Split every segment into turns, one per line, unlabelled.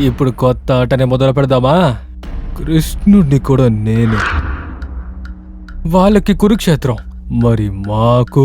ఇప్పుడు కొత్త ఆటనే మొదలు పెడదామా? కృష్ణుడిని కూడా నేనే. వాళ్ళకి కురుక్షేత్రం, మరి మాకు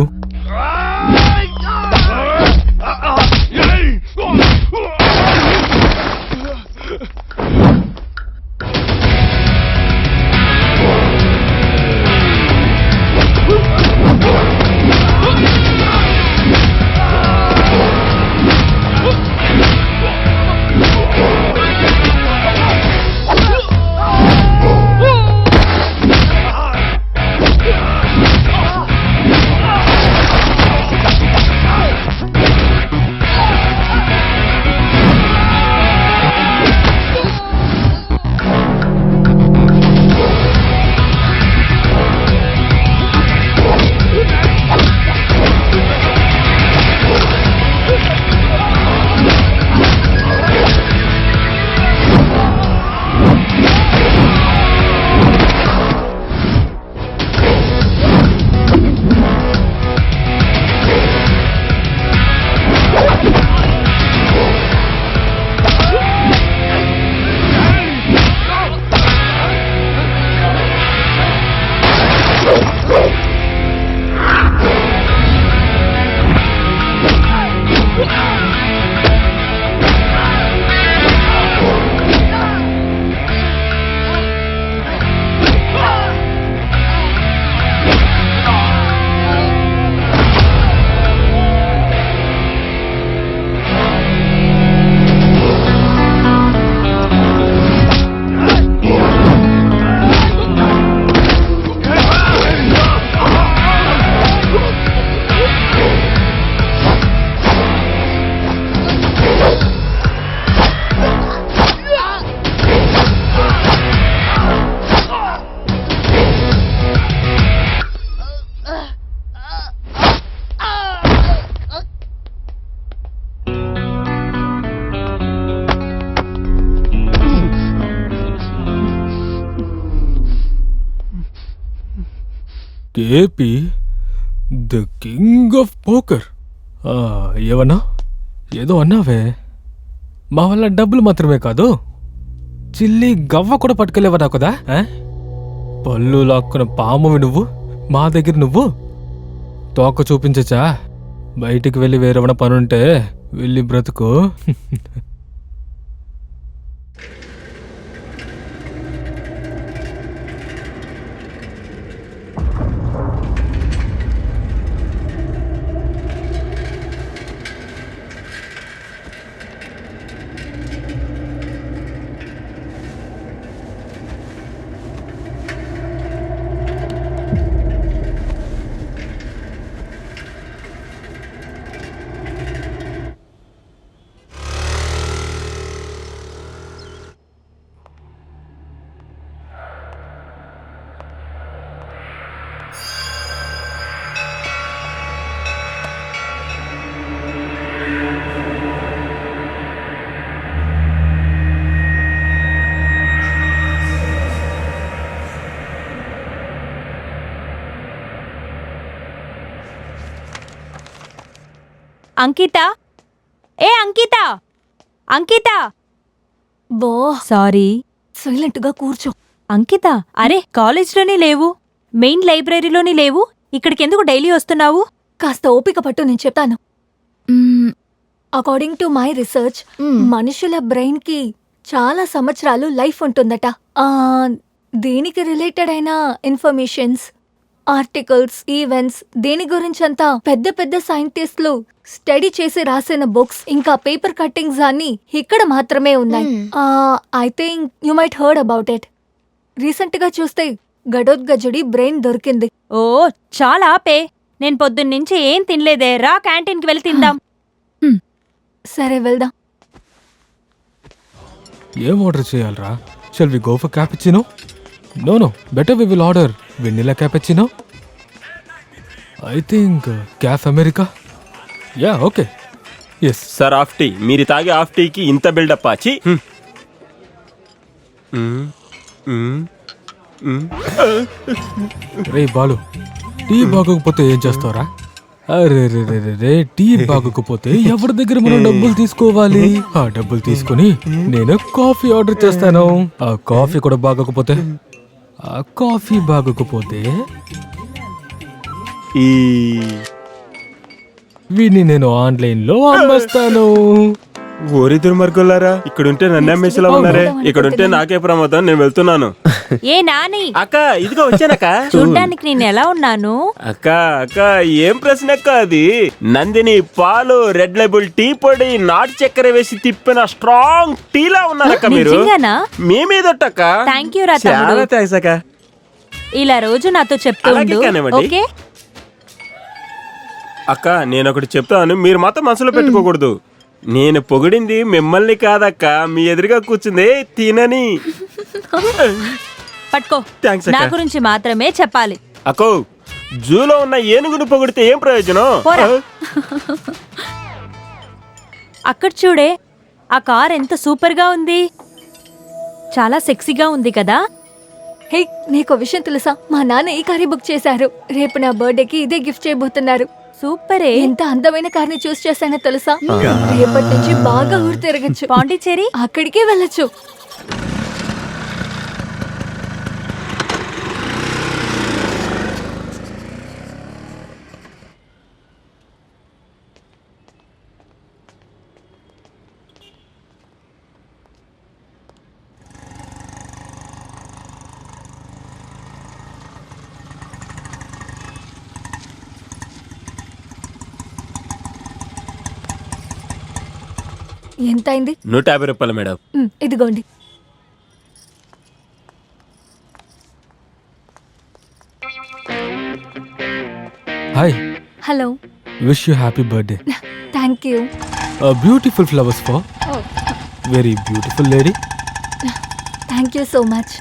KP the king of poker. ఏమన్నా? ఏదో అన్నావే. మా వల్ల డబ్బులు మాత్రమే కాదు, చిల్లి గవ్వ కూడా పట్టుకెళ్ళేవనా కదా? పళ్ళు లాక్కున్న పామువి నువ్వు, మా దగ్గర నువ్వు తోక చూపించచ్చా? బయటికి వెళ్ళి వేరేమైనా పనుంటే వెళ్ళి బ్రతుకు.
అంకిత, ఏ అంకిత, అంకిత.
బో
సారీ.
సైలెంట్ గా కూర్చో.
అంకిత, అరే కాలేజ్లోనే లేవు, మెయిన్ లైబ్రరీలోనే లేవు, ఇక్కడికి ఎందుకు డైలీ వస్తున్నావు?
కాస్త ఓపిక పట్టు, నేను చెప్తాను. అకార్డింగ్ టు మై రీసెర్చ్, మనుషుల బ్రెయిన్ కి చాలా సంవత్సరాలు లైఫ్ ఉంటుందట. దీనికి రిలేటెడ్ అయిన ఇన్ఫర్మేషన్స్, ఆర్టికల్స్, ఈవెంట్స్, దీని గురించంతా పెద్ద పెద్ద సైంటిస్టులు స్టడీ చేసి రాసిన బుక్స్ ఇంకా పేపర్ కట్టింగ్స్ అన్ని ఇక్కడ మాత్రమే ఉన్నాయి. I think you might heard about it. Recent గా చూస్తే గడోద్గజుడి బ్రెయిన్ దొరికింది.
ఓ చాలా ఆపే, నేను పొద్దున్నుంచి ఏం తినలేదే, రా క్యాంటీన్కి వెళ్ళి తిందాం.
సరే వెళ్దాం.
ఏం ఆర్డర్ చేయాలరా? Shall we go for cappuccino? No no, better we will order vanilla cappuccino. I think cafe America. Yeah okay. Yes
sir, half tea. మీరు తాగే హాఫ్ టీకి ఇంత బిల్డప్ ఆచి.
రే బాలు, టీ బాగోకపోతే ఏం చేస్తావురా? అరే రే రే రే రే, టీ బాగోకపోతే ఎవరి దగ్గర మనం డబ్బులు తీసుకోవాలి? ఆ డబ్బులు తీసుకొని నేను కాఫీ ఆర్డర్ చేస్తాను. ఆ కాఫీ కూడా బాగోకపోతే, ఆ కాఫీ బాగోకపోతే
ఈ
వీడిని నేను ఆన్లైన్ లో అమ్మేస్తాను.
ఓరి దుర్మార్గులారా, ఇక్కడుంటే నన్ను అమ్మేసేలా ఉన్నారే. ఇక్కడుంటే నాకే ప్రమాదం, నేను వెళ్తున్నాను.
ఏ నాని,
అక్క ఇదిగో వచ్చానక్క.
చూడ్డానికి నేను ఎలా ఉన్నాను?
అక్క అక్క ఏం ప్రశ్న అక్క అది? నందిని పాలు, రెడ్ లేబుల్ టీ పొడి, నాటు చక్కెర వేసి తిప్పిన స్ట్రాంగ్ టీలా ఉన్నారక్క మీరు.
నిజంగానా?
మీ మీదొట్టక్క.
థ్యాంక్ యూ రా తమ్ముడు.
చాలా థ్యాంక్స్ అక్క.
ఇలా రోజు నాతో చెప్తూ
అలాగే
ఉండు,
కానివ్వండి.
ఓకే?
అక్క నేను ఒకటి చెప్తాను, మీరు మాత్రం మనసులో పెట్టుకోకూడదు. నేను పొగిడింది మిమ్మల్ని కాదక్క, మీ ఎదురుగా కూర్చుంది తినని.
పట్టుకో,
థ్యాంక్స్
నా
అక్క.
గురించి మాత్రమే చెప్పాలి.
అక్కో జూలో ఉన్న ఏనుగును పొగిడితే ఏం ప్రయోజనం?
పోరా. అక్కడ చూడే, ఆ కార్ ఎంత సూపర్ గా ఉంది, చాలా సెక్సీగా ఉంది కదా.
హే, నీకు విషయం తెలుసా? మా నాన్న ఈ కారే బుక్ చేశారు. రేపు నా బర్త్డేకి ఇదే గిఫ్ట్ చేయబోతున్నారు.
సూపరే.
ఎంత అందమైన కార్ని చూస్ చేశానో తెలుసా? రేపటి నుంచి బాగా ఊరు తిరగచ్చు,
పాండిచ్చేరి
అక్కడికే వెళ్ళచ్చు. ఎంత అయింది?
150 రూపాయలు మేడం.
ఇదిగోండి.
Hi,
hello,
wish you happy birthday.
Thank you.
Beautiful flowers for very beautiful lady.
Thank you so much.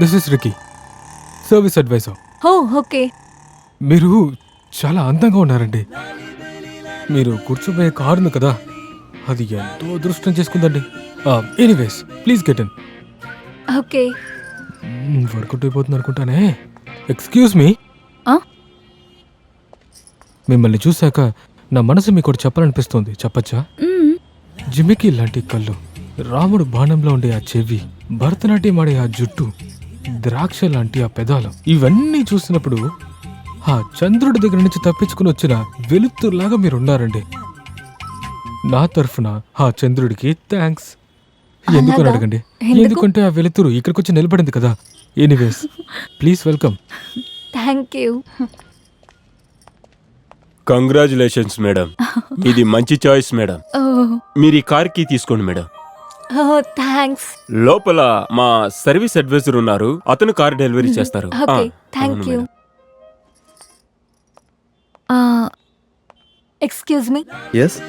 This is Ricky, service advisor.
Oh okay.
మీరు చాలా అందంగా ఉన్నారండి. మీరు కూర్చోబోయే కారును కదా, అది ఎంతో అదృష్టం చేసుకుందండి. Anyways please get in.
Okay.
Work out అయిపోతుంది అనుకుంటానే. Excuse me.
ఆ?
మిమ్మల్ని చూశాక నా మనసు మీకు ఒకటి చెప్పాలనిపిస్తుంది, చెప్పచ్చా? జిమికి లాంటి కళ్ళు, రాముడు బాణంలో ఉండే ఆ చెవి, భరతనాట్యం ఆడే ఆ జుట్టు, ద్రాక్ష లాంటి ఆ పెదాలు, ఇవన్నీ చూసినప్పుడు ఆ చంద్రుడి దగ్గర నుంచి తప్పించుకుని వచ్చిన వెలుతురులాగా మీరున్నారండి. నా తరఫున ఆ చంద్రుడికి థ్యాంక్స్. ఎందుకు
అలాగా?
అడగండి.
ఎందుకు?
ఎందుకంటే ఆ వెలుతురు ఇక్కడికి వచ్చి నిలబడింది కదా. Anyways please welcome.
Thank you.
Congratulations madam, ఇది మంచి చాయిస్ మేడం. మీరు ఈ కార్ కి తీసుకోండి మేడం.
ఓ థ్యాంక్స్.
లోపల మా సర్వీస్ అడ్వైజర్ ఉన్నారు, అతను కార్ డెలివరీ చేస్తారు.
ఓకే,
ఆ,
థ్యాంక్
అవును
you.
Madam.
Excuse me,
yes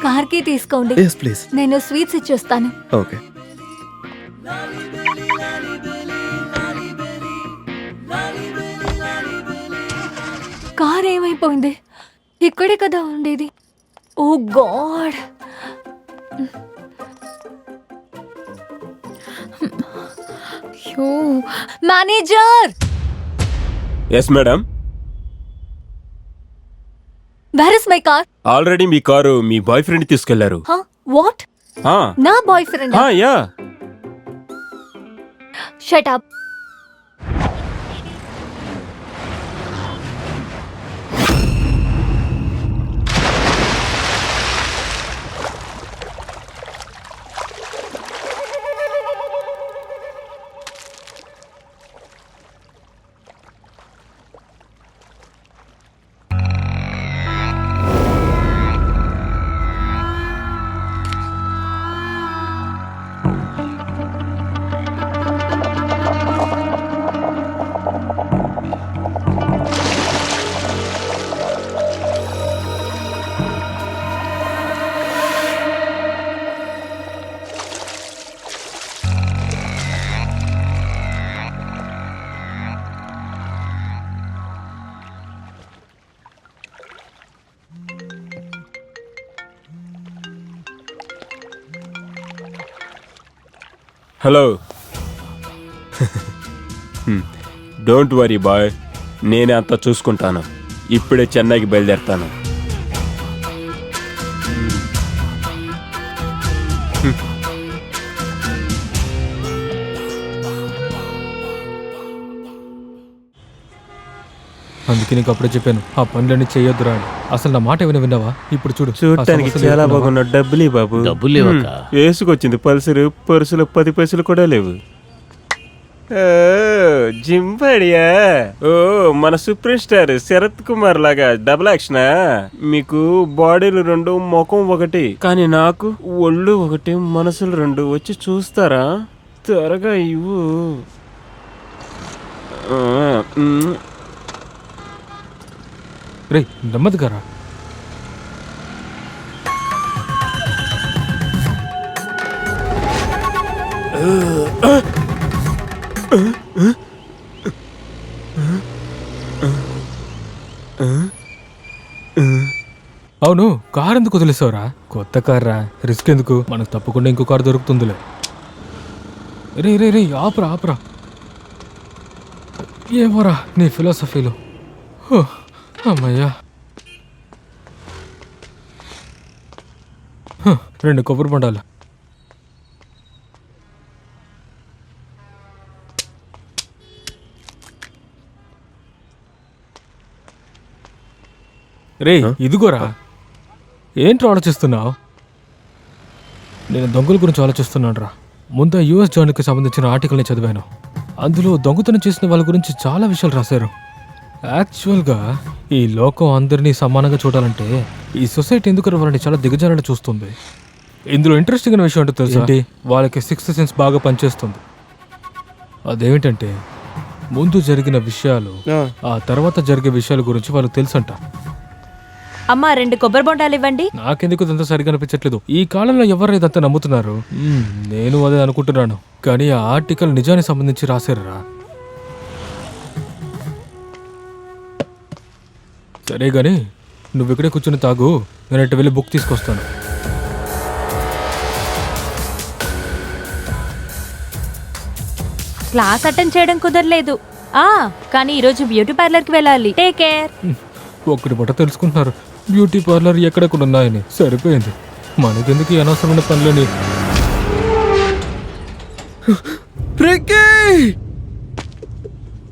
car కి తీసుకోండి.
Yes please.
నేను స్వీట్స్ ఇచ్చేస్తాను.
ఓకే.
కార్ ఏమైపోయింది? ఇక్కడే కదా ఉండేది. Oh god. Manager,
yes madam.
Where is my car?
Already మీ కారు మీ బాయ్ ఫ్రెండ్ తీసుకెళ్లారు.
వాట్?
ఆ,
నా బాయ్ ఫ్రెండ్?
ఆ, yeah.
Shut up.
Hello. Don't worry boy, నేనే అంతా చూసుకుంటాను. ఇప్పుడే చెన్నైకి బయలుదేరుతాను.
అందుకే నీకు అప్పుడే చెప్పాను ఆ పనులన్నీ చేయొద్దురా అని. అసలు నా మాట ఏమైనా విన్నావా? ఇప్పుడు చూడు ఆ
చూడటానికి
సమస్యలు
చాలా
ఎదుర్కొన్నావా?
బాగున్న డబ్బులు బాబు.
డబ్బులు లేవక్క.
వేసుకొచ్చింది పర్సులో 10 పైసలు కూడా లేవు. ఓ, జిమ్ బడియా. ఓ, మన సూపర్ స్టార్ శరత్ కుమార్ లాగా డబుల్ యాక్షనా? మీకు బాడీలు 2, ముఖం 1, కానీ నాకు ఒళ్ళు 1, మనసులు 2. వచ్చి చూస్తారా? త్వరగా ఇవ్వు. ఆ,
రే నెమ్మదిగా రా. అవును, కార్ ఎందుకు వదిలేసావురా? కొత్త కార్ రా, రిస్క్ ఎందుకు? మనకు తప్పకుండా ఇంకో కారు దొరుకుతుందిలే. రే రే రే ఆపురా ఆపురా. ఏమోరా నీ ఫిలాసఫీలు. హో, అమ్మయ్యా. 2 కొబ్బరి బొండాలు. రే ఇదిగోరా. ఏంట్రా ఆలోచిస్తున్నావు? నేను దొంగల గురించి ఆలోచిస్తున్నాను రా. ముందు యుఎస్ జాన్కి సంబంధించిన ఆర్టికల్ని చదివాను. అందులో దొంగతనం చేసిన వాళ్ళ గురించి చాలా విషయాలు రాశారు. యాక్చువల్గా ఈ లోకం అందరినీ సమానంగా చూడాలంటే ఈ సొసైటీ ఎందుకు వాళ్ళని చాలా దిగజారని చూస్తుంది. ఇందులో ఇంట్రెస్టింగ్ అయిన విషయం అంటే తెలుసా? వాళ్ళకి 6th సెన్స్ బాగా పనిచేస్తుంది. అదేమిటంటే ముందు జరిగిన విషయాలు ఆ తర్వాత జరిగే విషయాల గురించి వాళ్ళకి తెలుసంట.
అమ్మా 2 కొబ్బరి బొండాలు ఇవ్వండి.
నాకెందుకు ఇదంతా సరిగా అనిపించట్లేదు. ఈ కాలంలో ఎవరు ఇదంతా నమ్ముతున్నారు? నేను అదే అనుకుంటున్నాను. కానీ ఆ ఆర్టికల్ నిజానికి సంబంధించి రాశారా? సరే గాని నువ్వు ఇక్కడే కూర్చొని తాగు, నేను ఇటు వెళ్ళి బుక్ తీసుకొస్తాను.
క్లాస్ అటెండ్ చేయడం కుదరలేదు. కానీ ఈరోజు బ్యూటీ పార్లర్కి వెళ్ళాలి. Take care.
ఒక్కటి బట్ట తెలుసుకుంటున్నారు బ్యూటీ పార్లర్ ఎక్కడెక్కడ ఉన్నాయని. సరిపోయింది. మనకెందుకు ఈ అనవసరమైన పనులని.